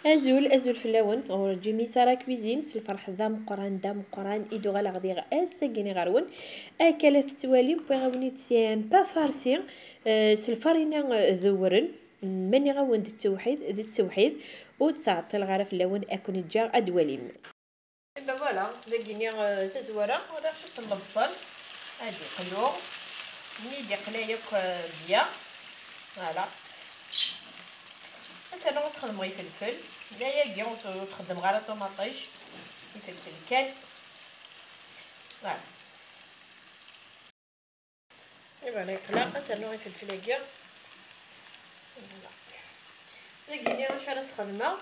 ازول في اللون او جيمي سارا كويزين الفرح ذا مقران ايدو غالا غدي اساكيني غارون اكلت توالي بغاوني تيام با فارسي سلفارينا ذورن ماني غاوند التوحيد وتعطي الغرف اللون اكون جا ادواليم ايبا فوالا داكيني تزوره ولا شفت البصل هادي قلو ميدي قلايا بيا فوالا بس انا غنخدم غير فلفل لا ياكي وتخدم غير طوماطيش الفلفل كان فوالا ايوا لا يقلا اسالو غير فلفل هكا داكيني واش انا سخدمه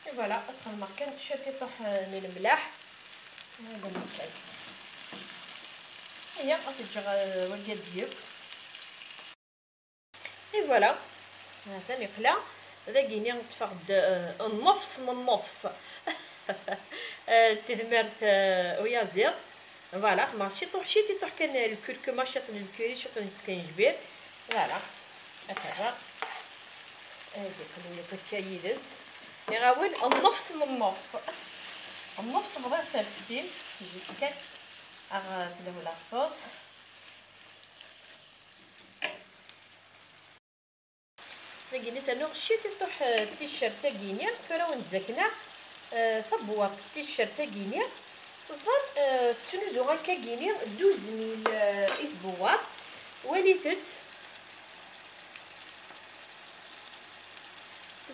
فوالا اسخدمه كان شاتي طاح من الملاح هذا المكان هي غتجي وليا ديك فوالا هذا يقلا داكيني نتفقد النفس من النفس تدمرت ويا زيت فوالا ماشي طوح كان الكركمه شاط الكوري شاط السكنجبير فوالا هكذا هادي قلوله كتايدس يغاول النفس من النفس بغا تفسيل جوست كان اغادلو لاصوص نقيني سانو شيتي طوح التيشيرت تاعينيا كرا ونتزكنا طبوات التيشيرت تاعينيا صدر تنوزو هكا كيني 12000 إثبوات وليتت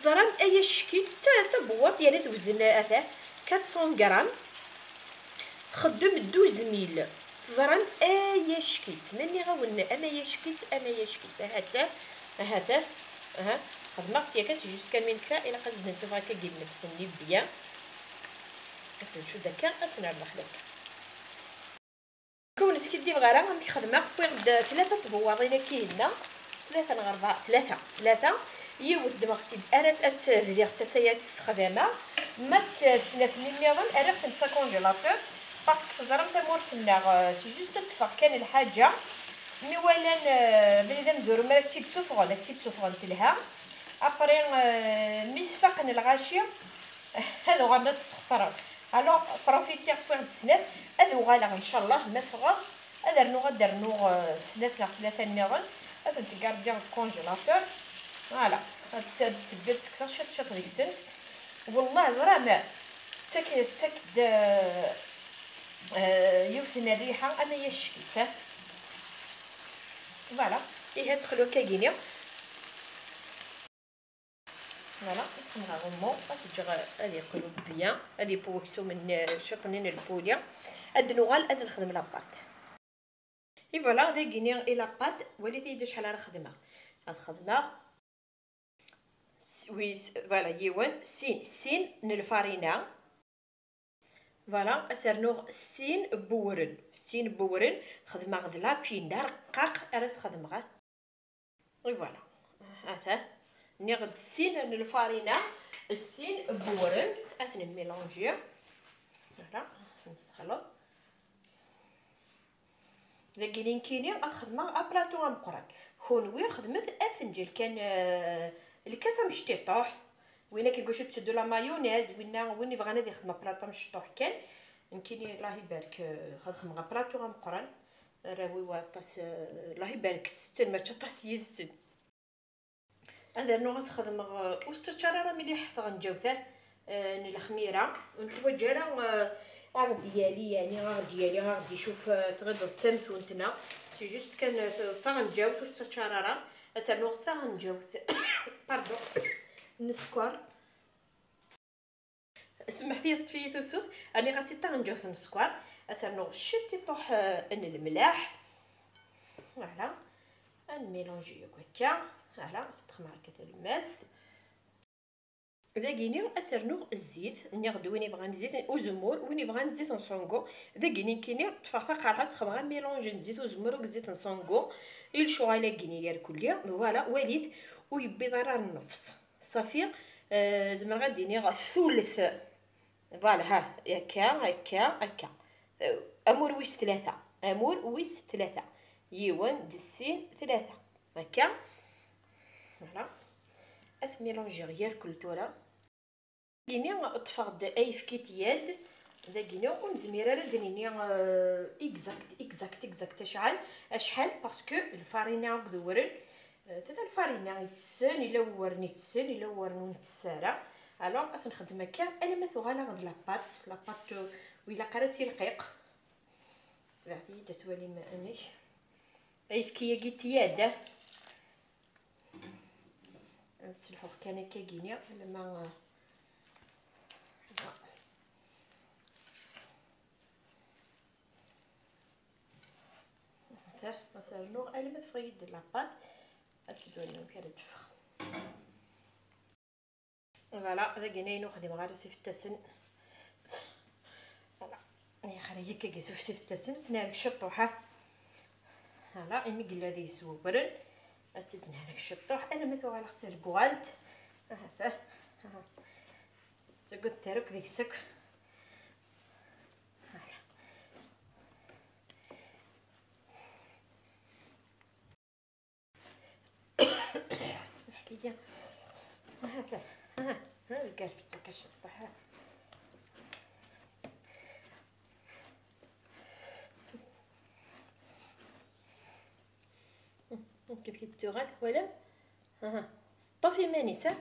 زران اي شكيت تبوات يعني توزن اثاه 400 غرام خدم 12000 زران اي شكيت ماني غاون انا شكيت هاتا ها خدمت ياك جوست كامل كلا الى قصد نشوف هكا كيف نفسني بيان كتمشو داكا غتنعلق لك كون سكيدي بغيرها غادي خدمه واحد 3 طبواضين كاينه 3 ولا 4 3 يود مختي ارات اتفدي حتى تستخدمها ما تسنف النظام ارات تنسى كونجيلاتور باسكو تزرم تمور في النار سي جوست تفق كان الحاجه مي ولا بنادم زورو ما كتيب سفغون تلها ابري ميسفاقن الغاشيه هذا غادا تستخسر الو بروفيتي في واحد السنات هذا غالا ان شاء الله نفغا درنو سنات لا 3 نيغن هذا تقاردي الكونجيلاتور فوالا تبدا تكسر شات ديك السن والله زرا ما تاكد يوثن الريحه انا يشكيت فوالا هي تخلو كاكينيا فوالا نخدمها غمو غتجي هادي يقولوا بيان هادي بوكسو من شطنين البوليا هاد نوغال هاد نخدم لاباط فوالا داكيني اي لاباط وليتي يدير شحال راه خدمه هاد الخدمه وي فوالا يوان سين الفارينه فوالا اسرنوغ سين بورن خدمه غدلا في دار قاق راس خدمه فوالا هذا نغد السين الفارينه السين بورن اثني ميلونجي فوالا نسخلط داكينين كاينين الخدمه ابلاطو مقران خونوي خدمت افنجل كان الكاس مشتي طوح وين كيقولوا تسدوا لا مايونيز وين بغا نادي خدمه بلاطو مشطوح كان يمكن الله يبارك خدمه بلاطو مقران راهو واطاس الله يبارك ستن ما تطاس يدسن هذا نو غنخدم وستشارة مليح غنجاوثه الخميره ونتوجه راه ديالي يعني غادي شوف تغدو التمث ونتنا سي جوست كان غنجاوث وستشارة اسنو غنجاوث باردون السكر سمحتي طفيت وسوف راني غاسي غنجاوث السكر اسنو شتي طوح ان الملاح فوالا نميلونجي هكا فوالا تدخل معك الماس داكيني اسرنو الزيت نغدو وين بغا نزيد وزمور وين بغا نزيد نصونغو داكيني كيني تفاقا قارحه تخبغا ميلونج نزيد وزمور وزيت نصونغو الشغاله كيني ديال كليا فوالا وليت ويبيض راه النفس صافي زعما غاديني ثلث فوالا ها هكا امور ويس ثلاثه يوان دسين 3 هكا فوالا ميلونجي غير كلتورا كيني طفغد اي فكيت يد داكيني ونزمير على دنيني اكزاكت شحال باسكو الفارينه هاك دورن تما الفارينه يتسن الا ورني تسن الا ورنو نتسارا الوغ اس نخدم هكا انا ما ثوغالا غد لاباط ويلا قراتي رقيق تبعتي تتولي ما اني اي فكيه كيتياده نسلحو كان هكا كينيا لما مثلا نوغ انا ما تفغيد لاباط اتدوني كره تفخ فوالا هذا كاين نخدم غير سيف التسن فوالا يا خري هكا كيسوف سيف التسن تنالك شطوحه فوالا امي قال هذه يسوبرن تنالك شطوح انا ما ثوغ على اختي البوغانت هذا تقول تارك ديك السك حكايه هذا ها الكاش كشطوح كيف كيتوغال ولا طفي مانيسه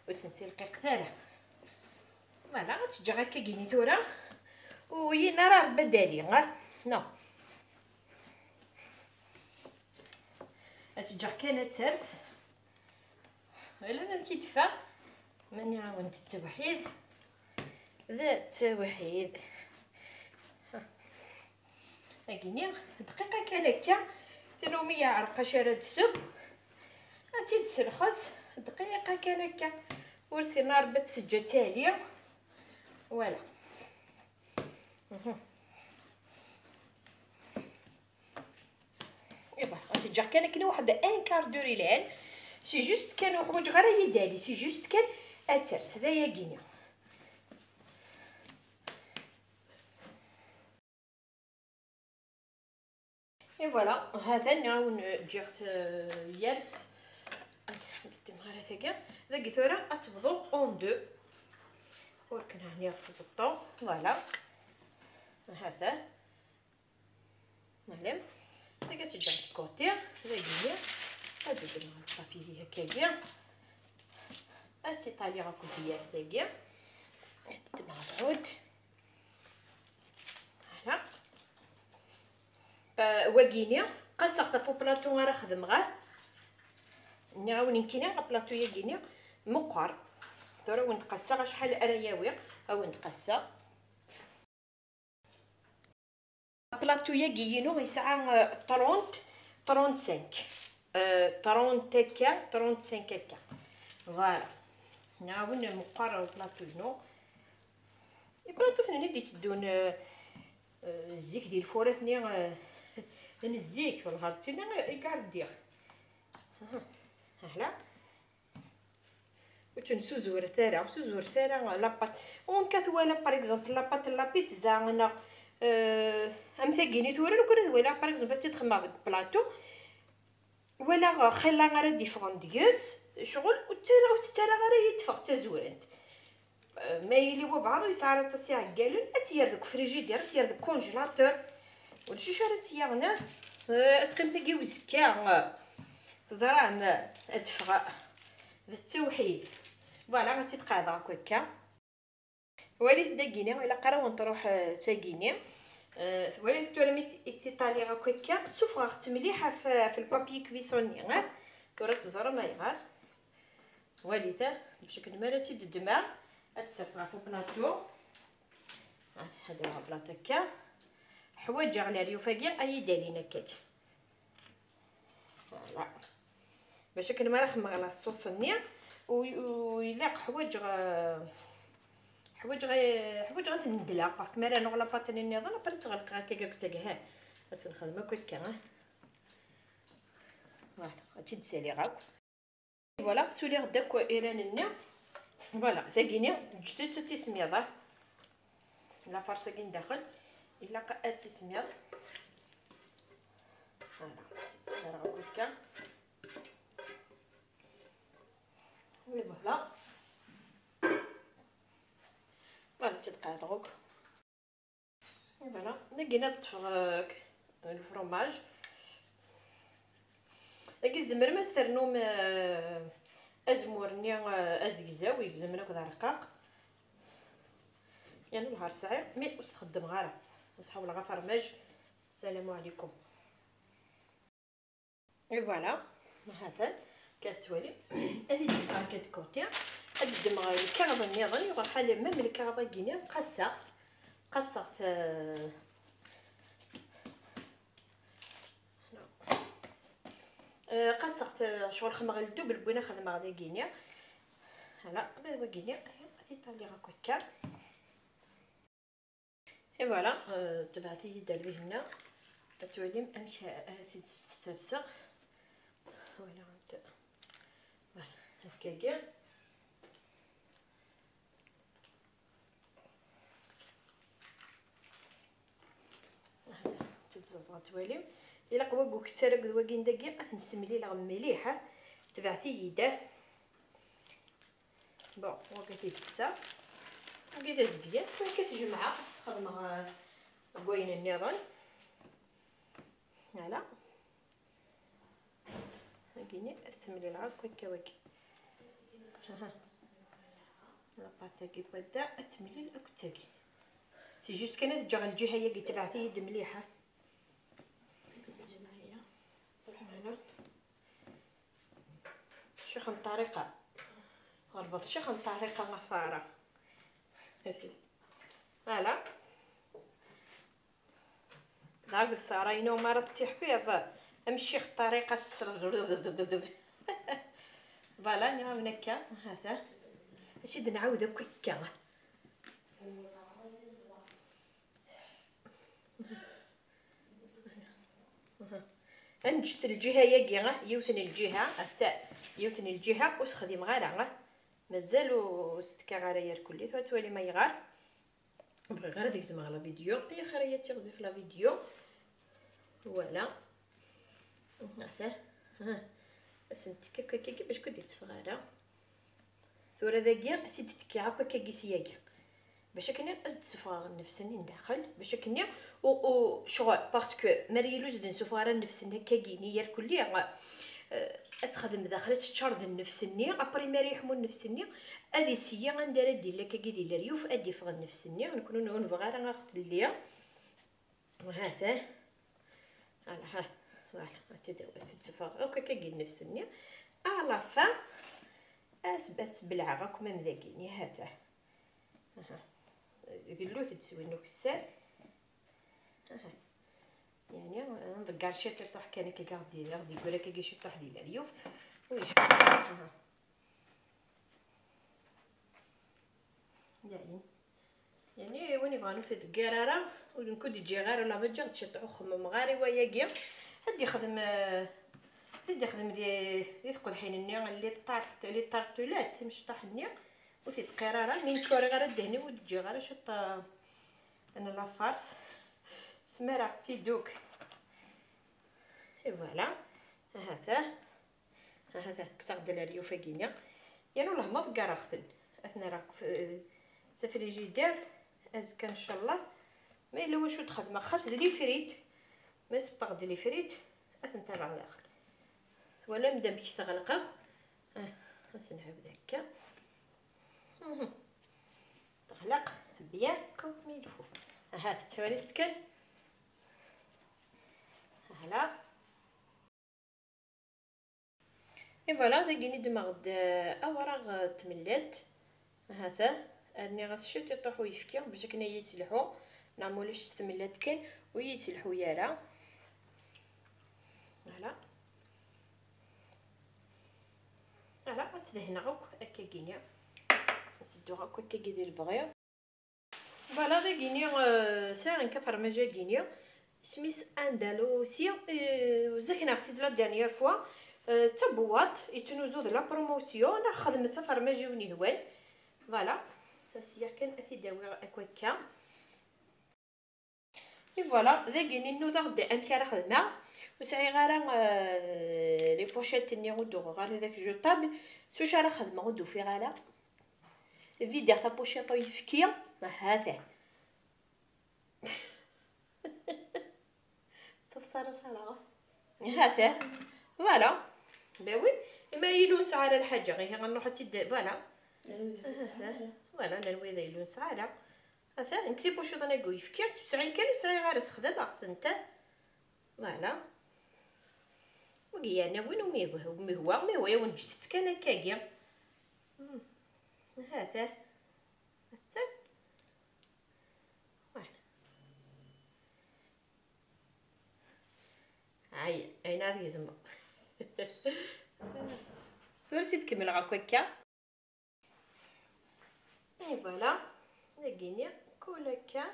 وتنسي الرقيق ثاره فوالا غتجي هكا كيني ثوره وينا راه بدالي نو غتجي كان ترس ولا ما كيدفى ماني عاونت التوحيد ذات توحيد هاكيني دقيقه كان هكا ديرو 100 عرقه شارد السب غادي تسلخص دقيقه كان هكا ورسي نار بات تجا تاليه فوالا ايوا غادي تجي كان كاين واحد ان كار دوري لان سي جوست كانوا حوايج غير يدالي سي جوست كان اترس هذايا كينيا اي فوالا هذا نعاون جيت يرس درت مع هذاك ذاك ثوره اتبضو اون دو وركن هاني غسل الطون فوالا هذا معلم هكا تجي عند الكوتي ذاك هي هذا درنا البابي هكايا هاتي طالي غاكو ديال هذاك درت مع العود هنا واكيني قصقت فو بلاطو راه خدم غير نعاون يمكن على بلاطو ياكيني مقر دابا ونتقصى شحال اراياوي ها ونتقصى بلاطو ياكينو يسعى 35 هكا 35 هكا فوالا نعاون مقر بلاطو نو بلاطو فين اللي تدون الزيك ديال الفورات ني الزيك في النهار تينا كاع دير هلا وتنسو زور ثاره لاباط اون كاتوالا باغ اكزومبل لاباط لا بيتزا انا ام ثاكيني تورا لو كره ولا باغ اكزومبل تخمم داك بلاطو ولا خلا غير ديفرون ديوس شغل وتترا غير يتفق تزورنت ما يليو بعض ويسعر تصيع قالن اتير داك فريجيدير اتير داك كونجيلاتور ولشي شارت ياغنا تقيم تاكي وزكا تزرع ما ادفغ بالتوحيد فوالا غتتقاد هكا وليت داكيني ولا قراو نروح ثاكيني وليت تورمي ايطالي هكا سوف غاخت مليحه في البابي كويسوني تورا تزرع ما يغار وليته بشكل مراتي الدماغ تسرسغ في بلاطو هذا بلاطو هكا حوايج على ريوفاكيا اي دالين هكاك فوالا باش كنت ما نخمم على الصوص النيع ويلاق حوايج غتندلا باسكو مرا نغلا باتني نيضا لا تغلق هكاك كتاكها بس نخدم هكا فوالا غادي تسالي غاك فوالا سولي غداك ايران النيع فوالا ساكيني جدت تسميضه لا فرصه كاين داخل الا قات تسميض فوالا تسميض هكا فوالا فوالا تدقى دروك. فوالا لقينا طفغ الفرماج. لكن زمر ما استرنوم ازمورني ازكزاو يزمنا كذا رقاق يعني نهار صعيب مي وستخدم غير نصحاو لغا فرماج. السلام عليكم. فوالا هذا كتولي هذه ديك صار كتكوتي هاد الدمغه الكعبه النظام يغير حال ميم الكعبه كيني قصقت قصقت شغل خمغ الدوبل بوينا خدمه غادي كينيا هلا بدا كينيا غادي طالي هكا. فوالا تبعتي دار به هنا تولي امشي تسترسق ولا انت هكاكا تتزاز غتوالي الا قواكوك السرق دواكين داكي غتنسملي لا مليحه تبعتي يده بون وكتي تكسا وكذا زديان كتجمعها تخدمها كوين النظام. هلا هاكيني تسملي العرق هكاكي ها لاباطاكي بدا تملي الاكتاكي سي جوست كانت تجي على الجهه هي تبعتي يد مليحه. هنا شحال من طريقه غربط شحال من طريقه مساره هلا داك السراينو مرات تحفيظ امشي الطريقه فوالا نعاود هكا هذا نشد نعاود هكا نجت الجهه ياكي يوثن الجهه حتى يوثن الجهه وسخدم غير مازال وستكا غير كلي تولي ما يغار بغي غير ديك زعما لا فيديو هي خريه تغزي في لا فيديو. فوالا هذا ها اسنتك هكاكي باش كنتي تفغاله ثورة داكيا سيدي تكي هكا كيسياكي باش كني ازد سفغا نفسني نداخل باش كني و شغل باسكو مريلوز دن سفغا نفسني هكاكيني يا كلي اتخدم داخل تشرد النفسني ابري مريحمو النفسني ادي سيا غندير دير لك كي دير الريوف ادي فغ النفسني نكونوا نبغى راه ناخذ الليا وهذا ها فوالا تداو تفغ هكا كي نفسني على فا اسبات بالعراق ميم ذاكيني هذا ها قلو تسوي نكسر ها يعني نضكر شي طيح كان كي غادي يقول لك كي شي طيح ديال اليوف ويش ها يعني وين يبغانو تدقراره ونكون تجي غير ولا بجا تشطحو خمم غاري وياكي هادي يخدم دي تقدحين النيا اللي طارطولات مش طاح النيا وتتقراره من كوري غير الدهني وتجي غير شط انا لافارس سمر اختي دوك. فوالا هذا كسر ديال الريوفه كينيا يعني والله ما بقى راخدن اثنا راك سفريجي دار ازكى ان شاء الله ما الا واش تخدم خاص لي فريت ما سباغ ديال لي فريت اثنت على داخل ولا مدام كي تغلقك نعاود هكا تغلق بيان كوم يلفو هات التوالي تكل هلا فوالا داكيني دماغ اوراق تملات هذا راني غاسشي تيطيحو يفكي باش كنا يسلحو نعملوش تملات كان ويسلحو يارا فوالا غتدهنا غوك هكا كينيا نسدو هكا كيدير بغيا. فوالا داكيني ساعه كفرماجه كينيا سميس اندلسيا زكنا اختي لا دانيير فوا تبوات يتنوزو د لا بروموسيون انا خدمت فرماجي ونهوان فوالا تاسيا كان اثي داوي هكاكا. فوالا داكيني نوضا غدا امشي راه خدمه وسعي غير لي بوشيت ني غدو غير هذاك جو طاب سوش على خدمة غدو في غالا فيديا طابوشي طويفكية ما هذا تصار صار هذا فوالا باوي ما يلونس على الحاجة غير غنروح تيد فوالا فوالا نلوي ذا يلونس على هذا نكتب واش انا نقول فكير تسعين كان وسعين غير سخدم اخذ انت فوالا وقيا انا وين مهوا وين جدت كان كاكيا هذا حتى هاي اين هذه يزمر فرسي تكمل هكاكا اي فوالا لقيني كولكا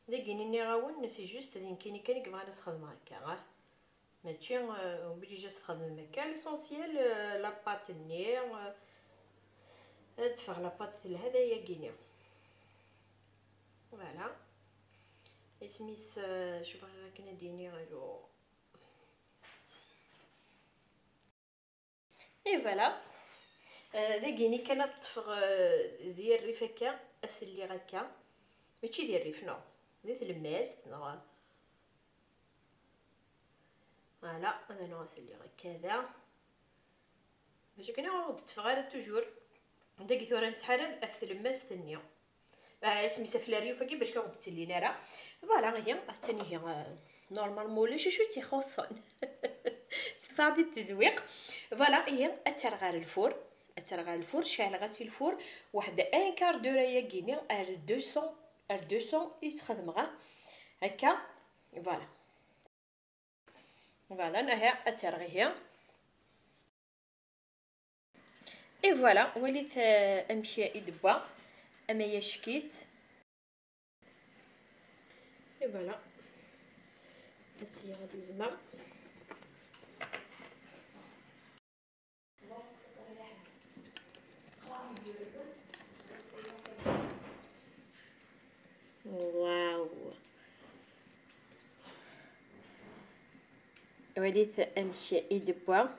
لقيني ني غاون سي جوست هذين كاينين كان كيبغى نخدم هكا ماشي بلي جا تخدم هكا ليسونسيال لاباط النير تفغ لاباط هذايا كينيا فوالا اسميس شوف كنا ديني غيرو اي فوالا لقيني كانت تفغ ديال الريف هكا اسلي هكا ماشي ديال الريف نو ديال الماس نو فوالا انا نغسل هكذا باش كنا غنوض تفغال توجور داك ثورا نتحرر اكثر الماس ثانيه سميتها فلاريو فكي باش كنغدت لينا راه فوالا هي ثاني هي نورمالمون لي شو تيخصن بعد التزويق فوالا هي اترغال الفور شاعل غاسي الفور واحد ان كار دو رايه كيني ار 200 يستخدمها هكا فوالا فوالا نها اترغيه اي فوالا وليت امشي يدبا اما يشكيت اي فوالا هسي غادي زعما واو وليت امشي يدبا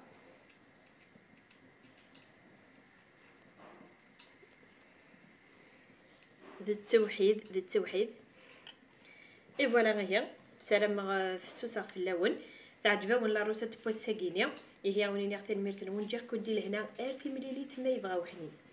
ذا التوحيد اي فوالا هي سلام في السوسه في اللون تعجبون لا روسه بوساكينيا هي ونيني اختي الميرتن ونجي كندير لهنا 1000 مليلتر ما يبغاو حنين